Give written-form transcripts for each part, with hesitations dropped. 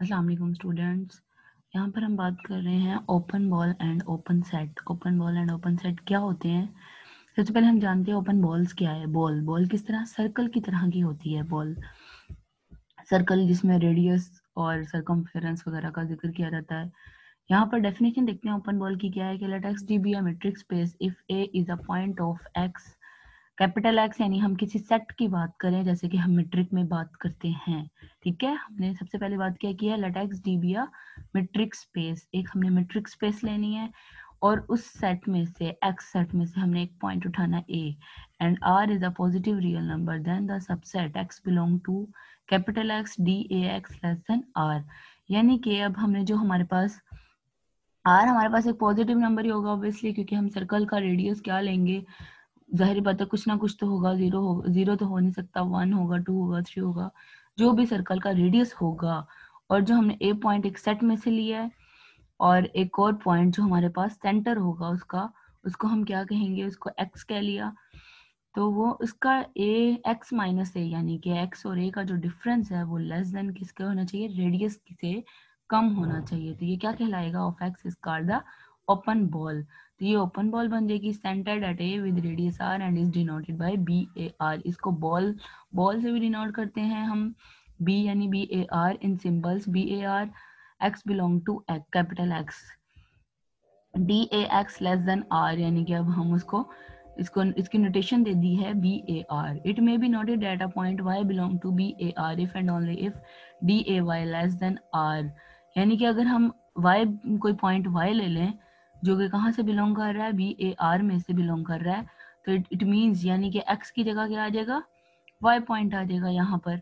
अस्सलाम वालेकुम स्टूडेंट्स। यहाँ पर हम बात कर रहे हैं open ball and open set. Open ball and open set क्या होते हैं? सबसे पहले हम जानते हैं ओपन बॉल्स क्या है। बॉल बॉल किस तरह, सर्कल की तरह की होती है बॉल। सर्कल जिसमें रेडियस और सरकमफेरेंस वगैरह का जिक्र किया जाता है। यहाँ पर डेफिनेशन देखते हैं ओपन बॉल की क्या है कि let X d be a metric space if a is a point of X, capital X, यानी हम किसी सेट की बात करें जैसे कि हम मेट्रिक में बात करते हैं। ठीक है, हमने सबसे पहले बात क्या की है, let X d be a metric space. एक हमने मेट्रिक स्पेस लेनी है और उस सेट में से, एक्स सेट में से हमने एक पॉइंट उठाना A, and R is a positive real number, then the subset x belong to capital X D A X less than are. यानी कि अब हमने जो हमारे पास आर, हमारे पास एक पॉजिटिव नंबर ही होगा ऑब्वियसली, क्योंकि हम सर्कल का रेडियस क्या लेंगे, जाहिर बात है कुछ ना कुछ तो होगा, जीरो तो हो नहीं सकता, 1 होगा, 2 होगा, 3 होगा, जो भी सर्कल का रेडियस होगा। और जो हमने ए पॉइंट एक सेट में से लिया है और एक और पॉइंट जो हमारे पास सेंटर होगा उसका, उसको हम क्या कहेंगे, उसको एक्स कह लिया। तो वो उसका ए एक्स माइनस ए, यानी कि एक्स और ए का जो डिफरेंस है वो लेस देन किसके होना चाहिए, रेडियस से कम होना चाहिए। तो ये क्या कहलाएगा, of X is called the open ball. तो ये ओपन बॉल बन जाएगी centred at a with radius r and is denoted by B a r. इसको बॉल बॉल से भी डिनोट करते हैं हम, बी यानी B a r in symbols, B a r, X belong to capital X, D A X less than are, यानी कि अब हम उसको इसको इसकी नोटेशन दे दी है B a r. It may be noted at a point y belong to B a r if and only if d a y less than are. यानी कि अगर हम वाई, कोई पॉइंट वाई ले लें जो कि कहाँ से बिलोंग कर रहा है, बी ए आर में से बिलोंग कर रहा है, तो इट मीन्स यानी कि एक्स की जगह क्या आ जाएगा, वाई पॉइंट आ जाएगा यहाँ पर।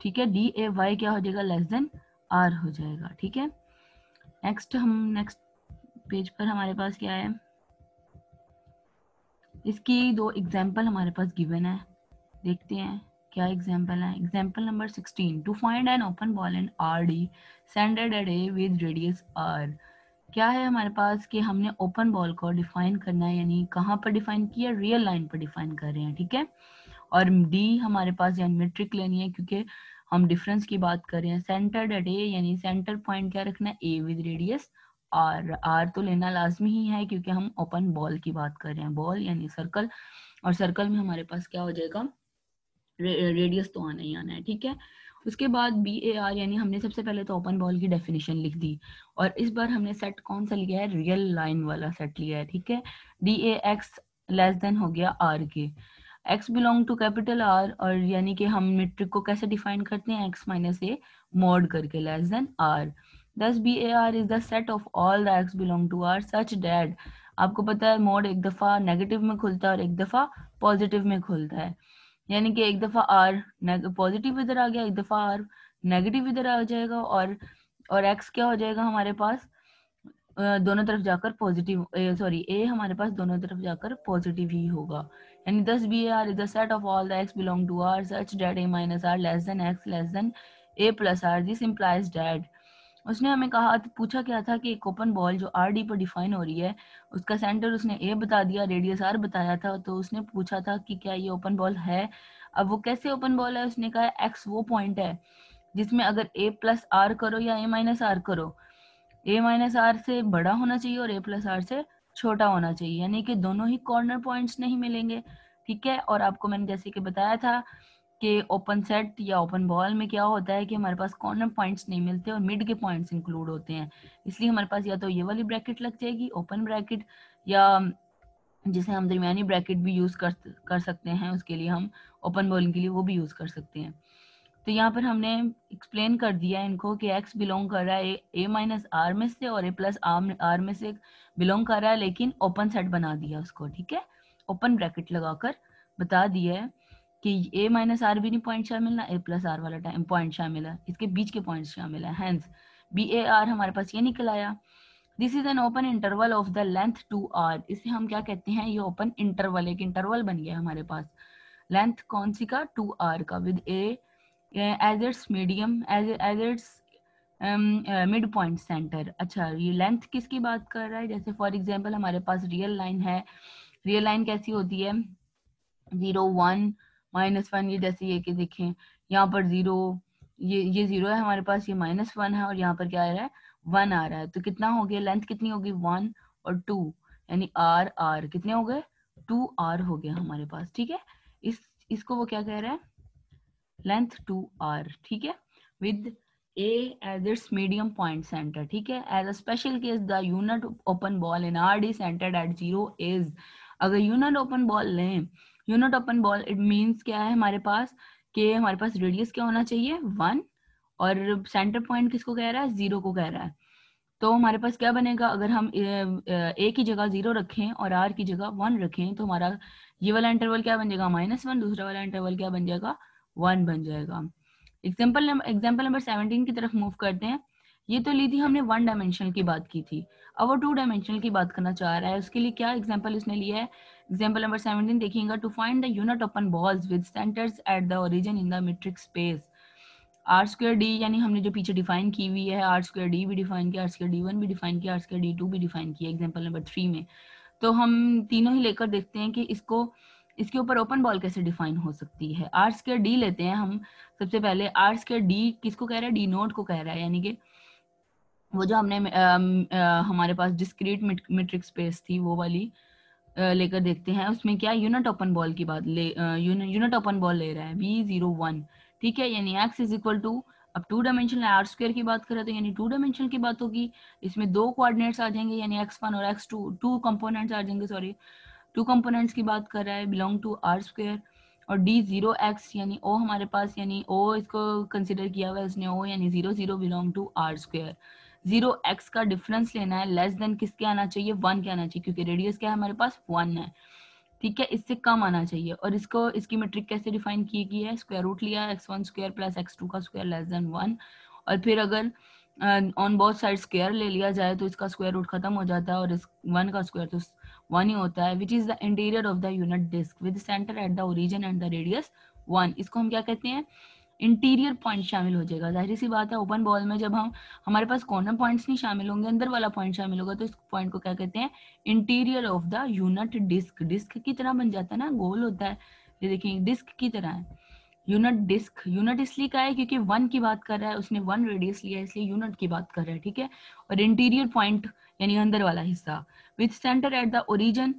ठीक है, डी ए वाई क्या हो जाएगा, लेस देन आर हो जाएगा। ठीक है, नेक्स्ट पेज पर हमारे पास क्या है, इसकी दो एग्जाम्पल हमारे पास गिवन है, देखते हैं क्या एग्जाम्पल है। Example number 16, to find an open ball in R d centred at a with radius r. क्या है हमारे पास कि हमने ओपन बॉल को डिफाइन करना है, यानी कहाँ पर डिफाइन किया, रियल लाइन पर डिफाइन कर रहे हैं। ठीक है, और डी हमारे पास यानी मेट्रिक लेनी है, क्योंकि हम डिफरेंस की बात कर रहे हैं। सेंटर्ड एट ए यानी सेंटर पॉइंट क्या रखना है, a with radius r. R तो लेना लाजमी ही है क्योंकि हम ओपन बॉल की बात कर रहे हैं, बॉल यानी सर्कल, और सर्कल में हमारे पास क्या हो जाएगा, रेडियस तो आना ही आना है। ठीक है, उसके बाद बी ए आर, यानी हमने सबसे पहले तो ओपन बॉल की डेफिनेशन लिख दी, और इस बार हमने सेट कौन सा लिया है, रियल लाइन वाला सेट लिया है। ठीक है, डी ए एक्स लेस देन हो गया आर के, X belong to capital R, और यानी कि हम मेट्रिक को कैसे डिफाइन करते हैं, एक्स माइनस ए मॉड करके, less than r. Thus B a r is the set of all the X belong to R such that, आपको पता है मॉड एक दफा नेगेटिव में खुलता है और एक दफा पॉजिटिव में खुलता है, यानी कि एक दफा आर पॉजिटिव इधर आ गया, एक दफा आर नेगेटिव इधर आ जाएगा, और एक्स क्या हो जाएगा हमारे पास, दोनों तरफ जाकर पॉजिटिव, सॉरी ए हमारे पास दोनों तरफ जाकर पॉजिटिव ही होगा। यानी thus B r is the set of all the X belong to R such that a minus r less than X less than a plus r, this implies that. उसने हमें कहा, पूछा क्या था कि एक ओपन बॉल जो R d पर डिफाइन हो रही है, उसका सेंटर उसने ए बता दिया, रेडियस आर बताया था, तो उसने पूछा था कि क्या ये ओपन बॉल है। अब वो कैसे ओपन बॉल है, उसने कहा एक्स वो पॉइंट है जिसमें अगर ए प्लस आर करो या ए माइनस आर करो, ए माइनस आर से बड़ा होना चाहिए और ए प्लस आर से छोटा होना चाहिए, यानी कि दोनों ही कॉर्नर पॉइंट्स नहीं मिलेंगे। ठीक है, और आपको मैंने जैसे कि बताया था कि ओपन सेट या ओपन बॉल में क्या होता है कि हमारे पास कॉर्नर पॉइंट्स नहीं मिलते और मिड के पॉइंट्स इंक्लूड होते हैं, इसलिए हमारे पास या तो ये वाली ब्रैकेट लग जाएगी ओपन ब्रैकेट, या जिसे हम दरमियानी ब्रैकेट भी यूज कर सकते हैं, उसके लिए हम ओपन बॉलिंग के लिए वो भी यूज कर सकते हैं। तो यहाँ पर हमने एक्सप्लेन कर दिया इनको कि x बिलोंग कर रहा है ए माइनस आर में से और ए प्लस आर में से बिलोंग कर रहा है, लेकिन ओपन सेट बना दिया उसको। ठीक है, ओपन ब्रैकेट लगाकर बता दिया है कि ए माइनस आर भी नहीं पॉइंट शामिल, ना ए प्लस आर वाला टाइम पॉइंट शामिल है, इसके बीच के पॉइंट शामिल है, हेंस बी ए आर हमारे पास ये निकल आया। This is an open interval of the length two r, इसे हम क्या कहते हैं, ये ओपन इंटरवल, एक इंटरवल बन गया हमारे पास, लेंथ कौन सी का, टू आर का, with a as its medium as its mid point centre. अच्छा, ये लेंथ किसकी बात कर रहा है, जैसे फॉर एग्जांपल हमारे पास रियल लाइन है, रियल लाइन कैसी होती है, 0 1 -1, ये जैसे ये कि देखें यहाँ पर 0 ये 0 है हमारे पास, ये -1 है और यहाँ पर क्या आ रहा है 1 आ रहा है। तो कितना हो गया, लेंथ कितनी होगी 1 और 2, यानी r कितने हो गए 2r हो गया हमारे पास। ठीक है, इसको वो क्या कह रहा है, लेंथ 2r। ठीक है, with a as its medium point center। ठीक है, as a special case the unit open ball in rd centered at 0 is, अगर यूनिट ओपन बॉल लें, unit open ball it means क्या है हमारे पास, कि हमारे पास रेडियस क्या होना चाहिए 1 और सेंटर पॉइंट किसको कह रहा है 0 को कह रहा है। तो हमारे पास क्या बनेगा, अगर हम ए की जगह 0 रखें और आर की जगह 1 रखें तो हमारा ये वाला इंटरवल क्या बन जाएगा -1, दूसरा वाला इंटरवल क्या बन जाएगा 1 बन जाएगा। एग्जाम्पल नंबर 17 की तरफ मूव करते हैं। ये तो ली थी हमने 1 डायमेंशनल की बात की थी, अब वो 2 डायमेंशनल की बात करना चाह रहा है। उसके लिए क्या एग्जाम्पल इसने लिया है, एग्जाम्पल नंबर 17 देखिएगा, to find the unit open balls with centres at the origin in the metric space. R square d, यानी हमने जो पीछे डिफाइन की हुई है, आर स्क्वायर डी भी डिफाइन किया, आर स्क्वायर डी वन भी डिफाइन किया, आर स्क्वायर डी टू भी डिफाइन किया एग्जाम्पल नंबर 3 में। तो हम तीनों ही लेकर देखते हैं कि इसको, इसके ऊपर ओपन बॉल कैसे डिफाइन हो सकती है। आर स्क्वायर डी लेते हैं हम सबसे पहले। आर स्क्वायर डी किसको कह रहा है, डी नोट को कह रहा है, यानी कि वो जो हमने हमारे पास डिस्क्रीट मीट्रिक स्पेस थी वो वाली लेकर देखते हैं। उसमें क्या यूनिट ओपन बॉल की बात ले, यूनिट ओपन बॉल ले रहा है V01। ठीक है, यानी x इज इक्वल टू, अब 2 डायमेंशनल आर स्क्वायर की बात करें तो यानी 2 डायमेंशनल की बात होगी। इसमें 2 कोऑर्डिनेट्स आ जाएंगे, यानी x1 और x2, 2 कंपोनेंट्स आ जाएंगे, सॉरी 2 कंपोनेंट्स की बात कर रहा है, बिलोंग टू आर स्क्वायर। और D0x यानी o हमारे पास, यानी o इसको कंसिडर किया हुआ है इसने o, यानी 0 belong to are square. 0x का डिफरेंस लेना है, लेस देन किसके आना चाहिए 1 के आना चाहिए, क्योंकि रेडियस क्या है हमारे पास 1 है। ठीक है, इससे कम आना चाहिए। और इसको, इसकी मेट्रिक कैसे डिफाइन की गई है, स्क्वायर रूट लिया x1 स्क्वायर प्लस x2 का स्क्वायर लेस देन 1। और फिर अगर ऑन बोथ साइड स्क्वायर ले लिया जाए तो इसका स्क्वायर रूट खत्म हो जाता है और इस 1 का स्क्वायर तो 1 ही होता है, which is the interior of the unit disc with centre at the origin and the radius 1। इसको हम क्या कहते हैं, इंटीरियर पॉइंट शामिल हो जाएगा। जाहिर सी बात है ओपन बॉल में जब हम, हमारे पास कॉर्नर पॉइंट्स नहीं शामिल होंगे, अंदर वाला पॉइंट शामिल होगा, तो इस पॉइंट को क्या कहते हैं, interior of the unit disc. Disc की तरह बन जाता है ना, गोल होता है, ये देखिए डिस्क की तरह है यूनिट डिस्क। यूनिट इसलिए का है क्योंकि 1 की बात कर रहा है, उसने 1 रेडियस लिया है, इसलिए यूनिट की बात कर रहा है। ठीक है, और इंटीरियर पॉइंट यानी अंदर वाला हिस्सा, with centre at the origin.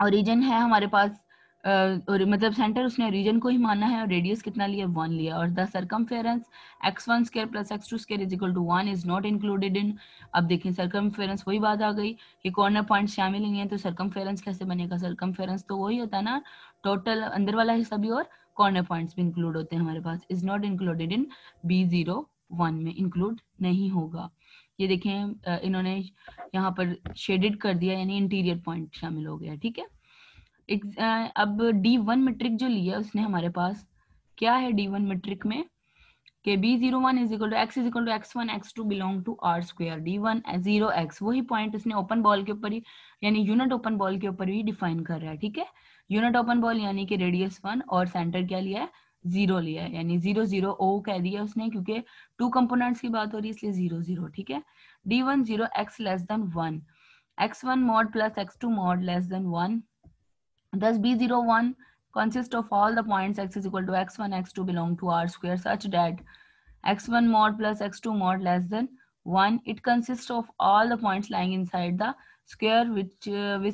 Origin है हमारे पास और मतलब सेंटर उसने ओरिजिन को ही माना है, और रेडियस कितना लिया 1 लिया। और the circumference x1 square plus x2 square is equal to 1 is not included in. अब देखें सर्कमफेरेंस, वही बात आ गई कि कॉर्नर पॉइंट शामिल नहीं है, तो सर्कमफेरेंस कैसे बनेगा, सर्कमफेरेंस तो वही होता है ना, टोटल अंदर वाला हिस्सा भी और कॉर्नर पॉइंट्स भी इंक्लूड होते हैं हमारे पास। Is not included in B01 में, इंक्लूड नहीं होगा। ये देखें इन्होंने यहाँ पर शेडेड कर दिया, यानी इंटीरियर पॉइंट शामिल हो गया। ठीक है, अब D1 मेट्रिक जो लिया उसने हमारे पास, क्या है D1 मेट्रिक में, कि B01 is equal to x is equal to x1 x2 belong to r square. D1 0x, वही पॉइंट उसने ओपन बॉल के ऊपर ही, यानी यूनिट ओपन बॉल के ऊपर ही डिफाइन कर रहा है। ठीक है, यूनिट ओपन बॉल यानी कि रेडियस 1 और सेंटर क्या लिया है 0 लिया है, यानी 0 O कह दिया उसने, क्योंकि 2 कंपोनेंट्स की बात हो रही है इसलिए 0 ठीक है। D1 0x less than 1, x1 mod plus x2 mod less than 1, thus B01 consists of all the points x is equal to x1, x2 belong to R square such that x1 mod plus x2 mod less than 1. It consists of all the points lying inside the square which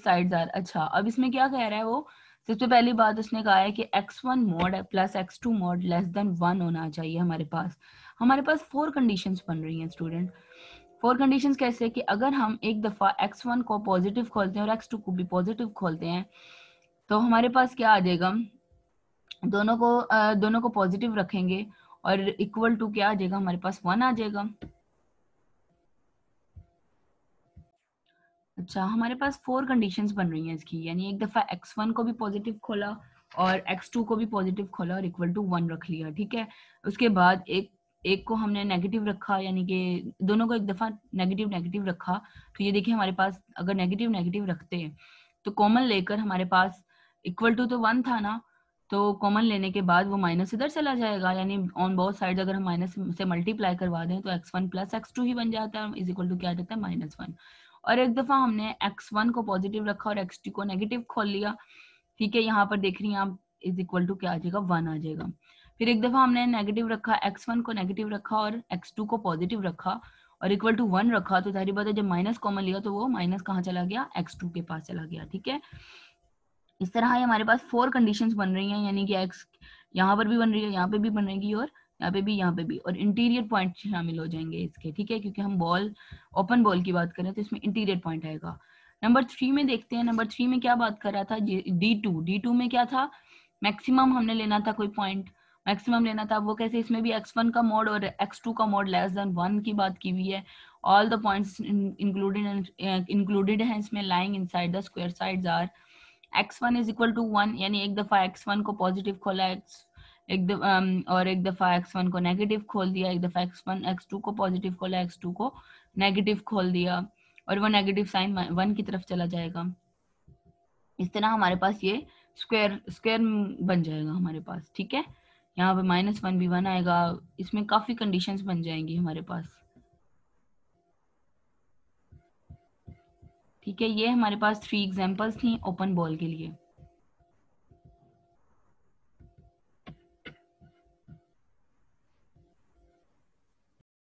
sides are. अच्छा, अब इसमें क्या कह रहा है वो, सबसे पहली बात उसने कहा है कि x1 mod plus x2 mod less than 1 होना चाहिए हमारे पास। हमारे पास 4 कंडीशंस बन रही हैं स्टूडेंट। 4 कंडीशंस कैसे, कि अगर हम एक दफ़ा x1 को पॉजिटिव खोलते हैं और x2 को भी पॉजिटिव खोलते हैं तो हमारे पास क्या आ जाएगा, दोनों को पॉजिटिव रखेंगे और इक्वल टू क्या आ जाएगा हमारे पास 1 आ जाएगा। अच्छा, हमारे पास 4 कंडीशंस बन रही हैं इसकी, यानी एक दफा x1 को भी पॉजिटिव खोला और x2 को भी पॉजिटिव खोला और इक्वल टू 1 रख लिया। ठीक है, उसके बाद एक को हमने नेगेटिव रखा, यानी कि दोनों को एक दफा नेगेटिव नेगेटिव रखा। तो ये देखिए हमारे पास अगर नेगेटिव नेगेटिव रखते हैं तो कॉमन लेकर हमारे पास इक्वल टू तो 1 था ना, तो कॉमन लेने के बाद वो माइनस इधर चला जाएगा, यानी ऑन बोथ साइड अगर हम माइनस से मल्टीप्लाई करवा दें तो x1 प्लस x2 ही बन जाता है, इज इक्वल टू क्या आ जाता है -1। और एक दफा हमने x1 को पॉजिटिव रखा और x2 को नेगेटिव खोल लिया। ठीक है, यहाँ पर देख रही हैं आप, इज इक्वल टू क्या आ जाएगा 1 आ जाएगा। फिर एक दफा हमने नेगेटिव रखा, x1 को नेगेटिव रखा और x2 को पॉजिटिव रखा और इक्वल टू 1 रखा, तो सारी बात है जब माइनस कॉमन लिया तो वो माइनस कहाँ चला गया, x2 के पास चला गया। ठीक है, इस तरह हमारे पास 4 कंडीशंस बन रही हैं, यानी कि x यहाँ पर भी बन रही है, यहाँ पे भी बनेगी और यहाँ पे भी, यहाँ पे भी, और इंटीरियर पॉइंट शामिल हो जाएंगे इसके। ठीक है, क्योंकि हम बॉल, ओपन बॉल की बात करें तो इसमें इंटीरियर पॉइंट आएगा। नंबर 3 में देखते हैं, नंबर 3 में क्या बात कर रहा था, D2 में क्या था, मैक्सिमम हमने लेना था कोई पॉइंट, मैक्सिमम लेना था, वो कैसे, इसमें भी x1 का मोड और x2 का मोड लेस देन 1 की बात की हुई है। ऑल द पॉइंट्स इंक्लूडेड हैं इसमें, lying inside the square sides are x1 is equal to 1, यानी एक दफा x1 को पॉजिटिव खोला और एक दफा x1 को नेगेटिव खोल दिया, एक दफा x2 को पॉजिटिव खोला, x2 को नेगेटिव खोल दिया, और वो नेगेटिव साइन 1 की तरफ चला जाएगा। इस तरह हमारे पास ये स्क्वायर स्क्वायर बन जाएगा हमारे पास। ठीक है, यहाँ पे -1 भी 1 आएगा, इसमें काफी कंडीशंस बन जाएंगी हमारे पास। ठीक है, ये हमारे पास 3 एग्जांपल्स थी ओपन बॉल के लिए।